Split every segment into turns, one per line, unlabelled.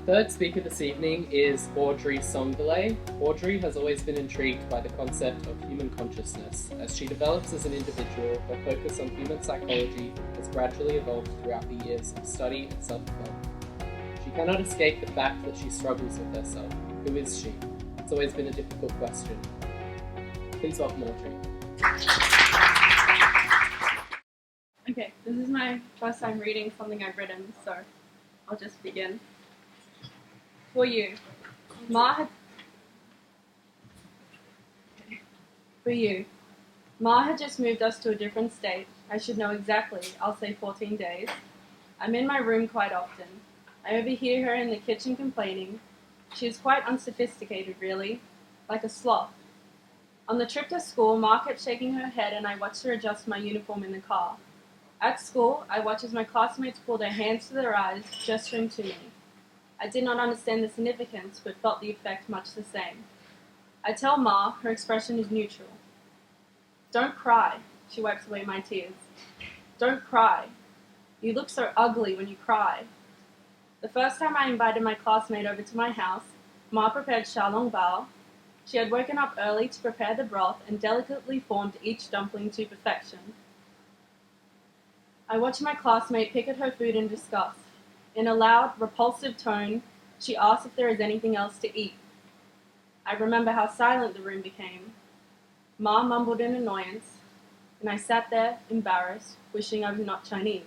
Third speaker this evening is Audrey Songvilay. Audrey has always been intrigued by the concept of human consciousness. As she develops as an individual, her focus on human psychology has gradually evolved throughout the years of study and self-development. She cannot escape the fact that she struggles with herself. Who is she? It's always been a difficult question. Please welcome Audrey.
Okay, this is my first time reading something I've written, so I'll just begin. For you, Ma had just moved us to a different state. I should know exactly. I'll say 14 days. I'm in my room quite often. I overhear her in the kitchen complaining. She is quite unsophisticated, really, like a sloth. On the trip to school, Ma kept shaking her head and I watched her adjust my uniform in the car. At school, I watched as my classmates pulled their hands to their eyes, gesturing to me. I did not understand the significance, but felt the effect much the same. I tell Ma, her expression is neutral. Don't cry. She wipes away my tears. Don't cry. You look so ugly when you cry. The first time I invited my classmate over to my house, Ma prepared xiaolong bao. She had woken up early to prepare the broth and delicately formed each dumpling to perfection. I watched my classmate pick at her food in disgust. In a loud, repulsive tone, she asked if there is anything else to eat. I remember how silent the room became. Ma mumbled in annoyance, and I sat there, embarrassed, wishing I was not Chinese.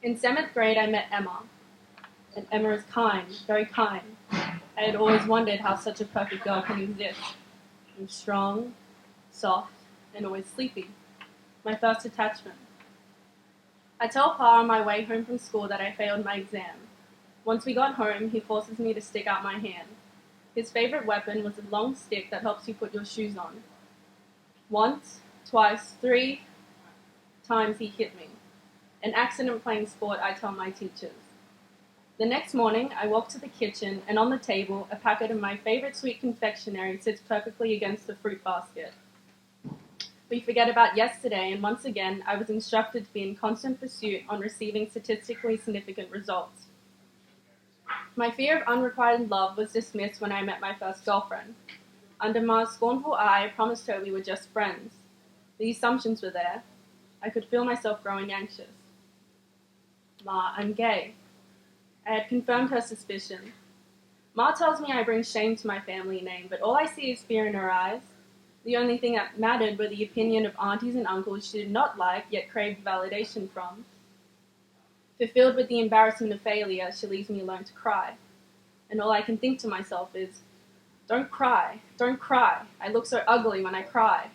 In 7th grade, I met Emma, and Emma is kind, very kind. I had always wondered how such a perfect girl can exist. And strong, soft, and always sleepy. My first attachment. I tell Pa on my way home from school that I failed my exam. Once we got home, he forces me to stick out my hand. His favorite weapon was a long stick that helps you put your shoes on. Once, twice, 3 times he hit me. An accident playing sport, I tell my teachers. The next morning, I walk to the kitchen, and on the table, a packet of my favorite sweet confectionery sits perfectly against the fruit basket. We forget about yesterday, and once again, I was instructed to be in constant pursuit on receiving statistically significant results. My fear of unrequited love was dismissed when I met my first girlfriend. Under Ma's scornful eye, I promised her we were just friends. The assumptions were there. I could feel myself growing anxious. Ma, I'm gay. I had confirmed her suspicion. Ma tells me I bring shame to my family name, but all I see is fear in her eyes. The only thing that mattered were the opinion of aunties and uncles she did not like, yet craved validation from. Fulfilled with the embarrassment of failure, she leaves me alone to cry. And all I can think to myself is, don't cry, don't cry. I look so ugly when I cry.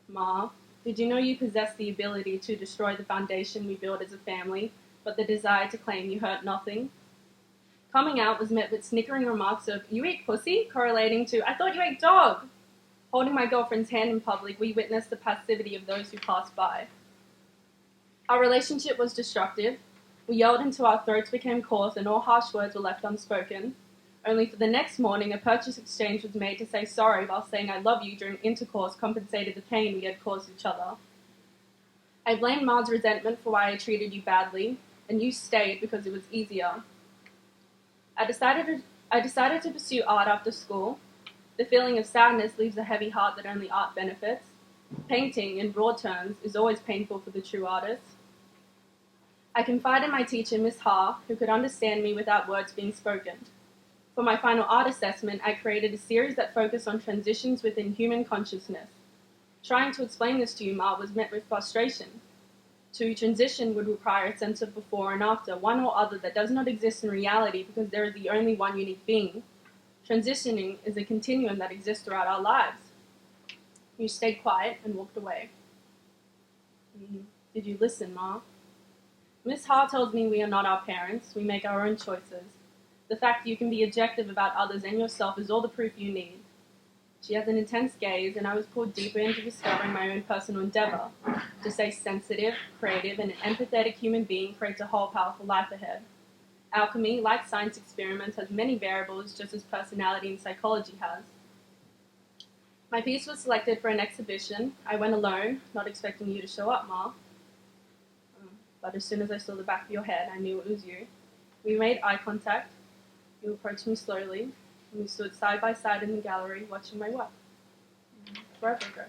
Ma, did you know you possess the ability to destroy the foundation we built as a family, but the desire to claim you hurt nothing? Coming out was met with snickering remarks of, you eat pussy, correlating to, I thought you ate dog. Holding my girlfriend's hand in public, we witnessed the passivity of those who passed by. Our relationship was destructive. We yelled until our throats became coarse and all harsh words were left unspoken. Only for the next morning, a purchase exchange was made to say sorry while saying I love you during intercourse compensated the pain we had caused each other. I blamed Ma's resentment for why I treated you badly, and you stayed because it was easier. I decided to pursue art after school. The feeling of sadness leaves a heavy heart that only art benefits. Painting, in broad terms, is always painful for the true artist. I confided in my teacher, Miss Ha, who could understand me without words being spoken. For my final art assessment, I created a series that focused on transitions within human consciousness. Trying to explain this to you, Ma, was met with frustration. To transition would require a sense of before and after, one or other that does not exist in reality because there is the only one unique being. Transitioning is a continuum that exists throughout our lives. You stayed quiet and walked away. Did you listen, Ma? Miss Ha tells me we are not our parents, we make our own choices. The fact you can be objective about others and yourself is all the proof you need. She has an intense gaze, and I was pulled deeper into discovering my own personal endeavor. To stay sensitive, creative, and an empathetic human being creates a whole powerful life ahead. Alchemy, like science experiments, has many variables just as personality and psychology has. My piece was selected for an exhibition. I went alone, not expecting you to show up, Ma. But as soon as I saw the back of your head, I knew it was you. We made eye contact. You approached me slowly, and we stood side by side in the gallery watching my work. Forever ago.